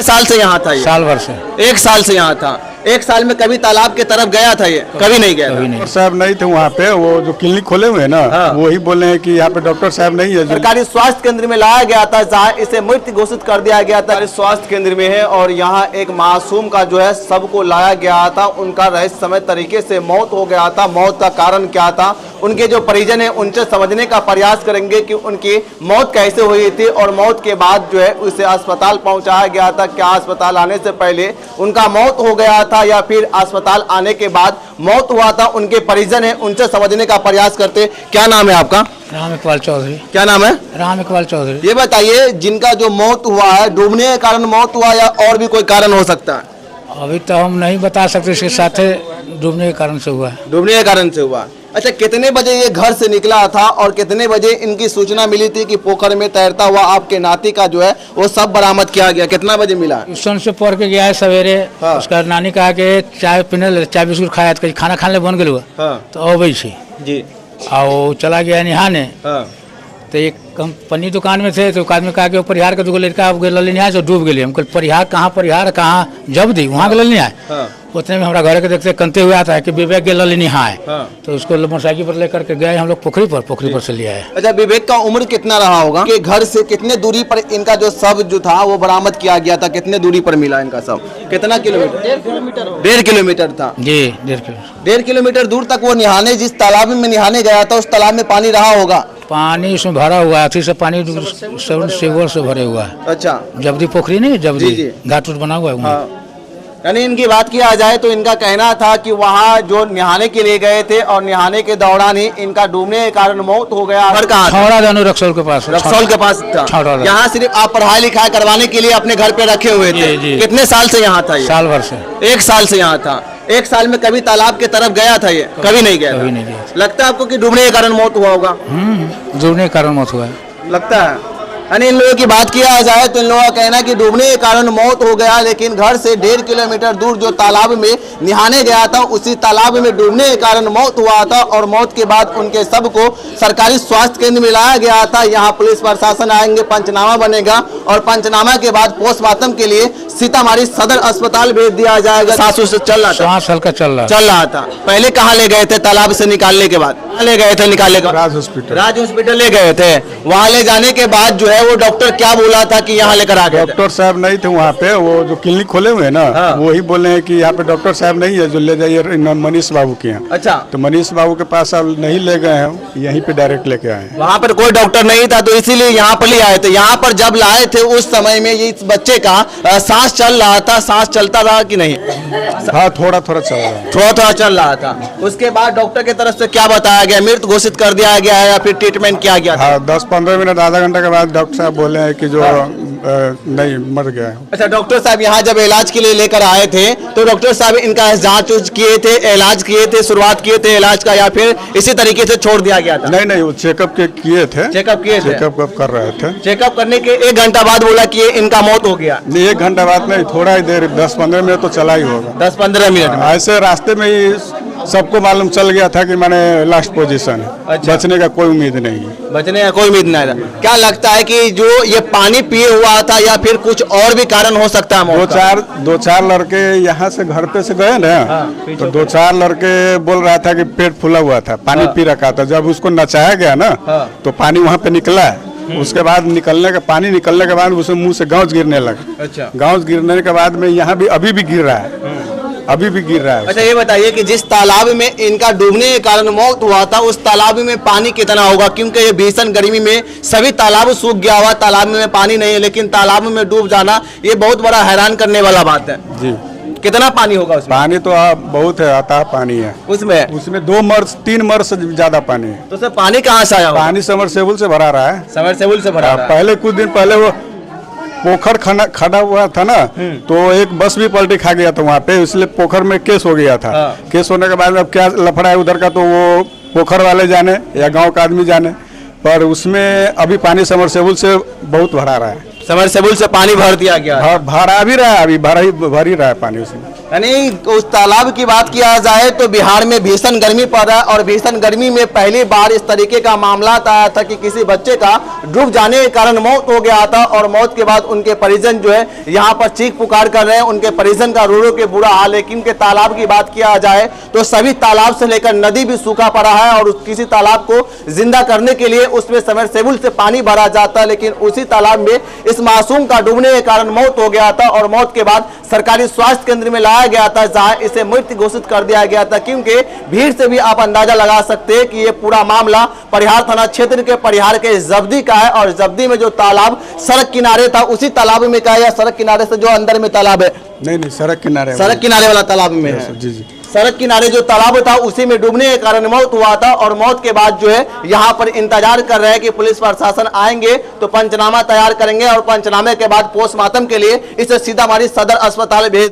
साल से यहाँ था ये? साल भर से। 1 साल से यहाँ था। 1 साल में कभी तालाब के तरफ गया था ये? कभी नहीं गया। डॉक्टर साहब नहीं थे वहाँ पे, वो जो क्लिनिक खोले हुए हैं ना, हाँ। वो ही बोले हैं कि यहाँ पे डॉक्टर साहब नहीं है। सरकारी स्वास्थ्य केंद्र में लाया गया था जहाँ इसे मृत घोषित कर दिया गया था। स्वास्थ्य केंद्र में है और यहाँ एक मासूम का जो है सबको लाया गया था, उनका रहस्यमय तरीके से मौत हो गया था। मौत का कारण क्या था, उनके जो परिजन है उनसे समझने का प्रयास करेंगे कि उनकी मौत कैसे हुई थी और मौत के बाद जो है उसे अस्पताल पहुंचाया गया था। क्या अस्पताल आने से पहले उनका मौत हो गया था या फिर अस्पताल आने के बाद मौत हुआ था, उनके परिजन है उनसे समझने का प्रयास करते। क्या नाम है आपका? राम इकबाल चौधरी। क्या नाम है? राम इकबाल चौधरी। ये बताइए, जिनका जो मौत हुआ है डूबने के कारण मौत हुआ या और भी कोई कारण हो सकता है? अभी तो हम नहीं बता सकते, इसके साथ डूबने के कारण से हुआ है। डूबने के कारण से हुआ। अच्छा, कितने बजे ये घर से निकला था और कितने बजे इनकी सूचना मिली थी कि पोखर में तैरता हुआ आपके नाती का जो है वो सब बरामद किया गया? कितना बजे मिला? ट्यूशन से पढ़ के गया है सवेरे। हाँ। उसका नानी कहा कि चाय पीने, चाय बिस्कुट खाया तो खाना खाने बन गए। हाँ। तो अबै छी जी। और चला गया नहाने। हाँ। तो एक कंपनी दुकान में थे तो एक आदमी कहा कि परिहार के 2 लड़का नहाए तो डूब गए। हम कल परिहार कहाँ जब दी वहाँ गल नहाए। हाँ। उतने में हमारा घर के देखते कंते हुए आता है कि विवेक के लल नहाए। हाँ। तो उसको मोटरसाइकिल पर लेकर के गए हम लोग पोखरी पर से लिया है। अच्छा, विवेक का उम्र कितना रहा होगा कि घर से कितने दूरी पर इनका जो शव जो था वो बरामद किया गया था? कितने दूरी पर मिला इनका शव? कितना किलोमीटर? 1.5 किलोमीटर था जी। 1.5 किलोमीटर दूर तक वो नहाने, जिस तालाब में नहाने गया था उस तालाब में पानी रहा होगा? पानी उसमें भरा हुआ है, से पानी सेवर से भरे हुआ है। अच्छा, जबदी पोखरी नहीं, जबदी घाट बना हुआ है। हाँ। यानी इनकी बात किया जाए तो इनका कहना था कि वहाँ जो नहाने के लिए गए थे और नहाने के दौरान ही इनका डूबने के कारण मौत हो गया। छौड़ा जानू रक्सौल के पास। रक्सौल के पास था। यहाँ सिर्फ आप पढ़ाई लिखाई करवाने के लिए अपने घर पे रखे हुए थे? कितने साल से यहाँ था ये? साल भर से। 1 साल से यहाँ था। 1 साल में कभी तालाब के तरफ गया था ये? कभी नहीं गया। कभी नहीं गया। लगता है आपको कि डूबने के कारण मौत हुआ होगा? डूबने के कारण मौत हुआ है, लगता है। यानी इन लोगों की बात किया जाए तो इन लोगों का कहना है कि डूबने के कारण मौत हो गया, लेकिन घर से 1.5 किलोमीटर दूर जो तालाब में नहाने गया था उसी तालाब में डूबने के कारण मौत हुआ था और मौत के बाद उनके शव को सरकारी स्वास्थ्य केंद्र में लाया गया था। यहाँ पुलिस प्रशासन आएंगे, पंचनामा बनेगा और पंचनामा के बाद पोस्टमार्टम के लिए सीतामढ़ी सदर अस्पताल भेज दिया जाएगा। सांस से चल रहा था? सांस हल्का चल रहा था। पहले कहाँ ले गए थे तालाब से निकालने के बाद? ले गए थे निकालने के राज हॉस्पिटल ले गए थे। वहाँ ले जाने के बाद जो है वो डॉक्टर क्या बोला था कि यहाँ लेकर आ गए? डॉक्टर साहब नहीं थे वहाँ पे, वो जो क्लिनिक खोले हुए हैं ना, हाँ। वो ही बोले हैं कि यहाँ पे डॉक्टर साहब नहीं है, जो ले जाइए मनीष बाबू के यहाँ। अच्छा। तो मनीष बाबू के पास अब नहीं ले गए हैं, यहीं पे डायरेक्ट लेके आए हैं। वहाँ पर कोई डॉक्टर नहीं था तो इसीलिए यहाँ पर ले आए थे। यहाँ पर जब लाए थे उस समय में इस बच्चे का सांस चल रहा था? सांस चलता रहा कि नहीं? हाँ, थोड़ा थोड़ा चल रहा है। थोड़ा चल रहा था। उसके बाद डॉक्टर की तरफ से क्या बताया गया? मृत घोषित कर दिया गया है या फिर ट्रीटमेंट किया गया? हाँ, 10-15 मिनट आधा घंटा के बाद डॉक्टर साहब बोले हैं कि जो नहीं, मर गया है। अच्छा, डॉक्टर साहब यहाँ जब इलाज के लिए लेकर आए थे तो डॉक्टर साहब इनका जांच किए थे, इलाज किए थे, शुरुआत किए थे इलाज का, या फिर इसी तरीके से छोड़ दिया गया था? नहीं, वो चेकअप किए थे। चेकअप कर रहे थे। चेकअप करने के 1 घंटा बाद बोला कि इनका मौत हो गया? नहीं, 1 घंटा बाद नहीं, थोड़ा ही देर, 10-15 मिनट तो चला ही होगा। 10-15 मिनट ऐसे रास्ते में ही सबको मालूम चल गया था कि मैंने लास्ट पोजीशन है। अच्छा। बचने का कोई उम्मीद नहीं है। बचने का कोई उम्मीद नहीं था। क्या लगता है कि जो ये पानी पिए हुआ था या फिर कुछ और भी कारण हो सकता है? 2-4 लड़के यहाँ से घर पे से गए ना, तो 2-4 लड़के बोल रहा था कि पेट फूला हुआ था, पानी पी रखा था। जब उसको नचाया गया ना तो पानी वहाँ पे निकला है। उसके बाद पानी निकलने के बाद उसमें मुंह से गाँव गिरने लगा। अच्छा। गाँव गिरने के बाद में यहाँ भी अभी भी गिर रहा है, अभी भी गिर रहा है। अच्छा, ये बताइए कि जिस तालाब में इनका डूबने के कारण मौत हुआ था उस तालाब में पानी कितना होगा? क्योंकि ये भीषण गर्मी में सभी तालाब सूख गया हुआ, तालाब में पानी नहीं है, लेकिन तालाब में डूब जाना ये बहुत बड़ा हैरान करने वाला बात है जी। कितना पानी होगा उसमें? पानी तो बहुत है, आता पानी है उसमें 2-3 मर्स से ज्यादा पानी है। तो सर पानी कहाँ से आया? पानी समरसेबुल से भरा रहा है। समरसेबुल से भरा? पहले कुछ दिन पहले वो पोखर खड़ा हुआ था ना, तो एक बस भी पलटी खा गया था वहाँ पे, इसलिए पोखर में केस हो गया था। केस होने के बाद अब क्या लफड़ा है उधर का तो वो पोखर वाले जाने या गांव का आदमी जाने, पर उसमें अभी पानी समरसेबुल से बहुत भरा रहा है। समरसेबुल से पानी भर दिया गया? भरा भी रहा है, अभी भर ही रहा है पानी उसमें। यानी उस तालाब की बात किया जाए तो बिहार में भीषण गर्मी पड़ रहा है और भीषण गर्मी में पहली बार इस तरीके का मामला आया था कि किसी बच्चे का डूब जाने के कारण मौत हो गया था और मौत के बाद उनके परिजन जो है यहाँ पर चीख पुकार कर रहे हैं। उनके परिजन का रो रो के बुरा हाल है। लेकिन के तालाब की बात किया जाए तो सभी तालाब से लेकर नदी भी सूखा पड़ा है और किसी तालाब को जिंदा करने के लिए उसमें सबमर्सिबल से पानी भरा जाता है, लेकिन उसी तालाब में इस मासूम का डूबने के कारण मौत हो गया था और मौत के बाद सरकारी स्वास्थ्य केंद्र में लाया गया था जहां इसे मृत घोषित कर दिया गया था। क्योंकि भीड़ से भी आप अंदाजा लगा सकते हैं कि ये पूरा मामला परिहार थाना क्षेत्र के परिहार के जब्दी का है और जब्दी में जो तालाब सड़क किनारे था उसी तालाब में का या सड़क किनारे से जो अंदर में तालाब है? नहीं, सड़क किनारे वाला तालाब में है। जी। सड़क किनारे जो तालाब था उसी में डूबने के कारण मौत हुआ था और मौत के बाद जो है यहाँ पर इंतजार कर रहे हैं कि पुलिस प्रशासन आएंगे तो पंचनामा तैयार करेंगे और पंचनामे के बाद पोस्टमार्टम के लिए इसे सीतामढ़ी सदर अस्पताल भेज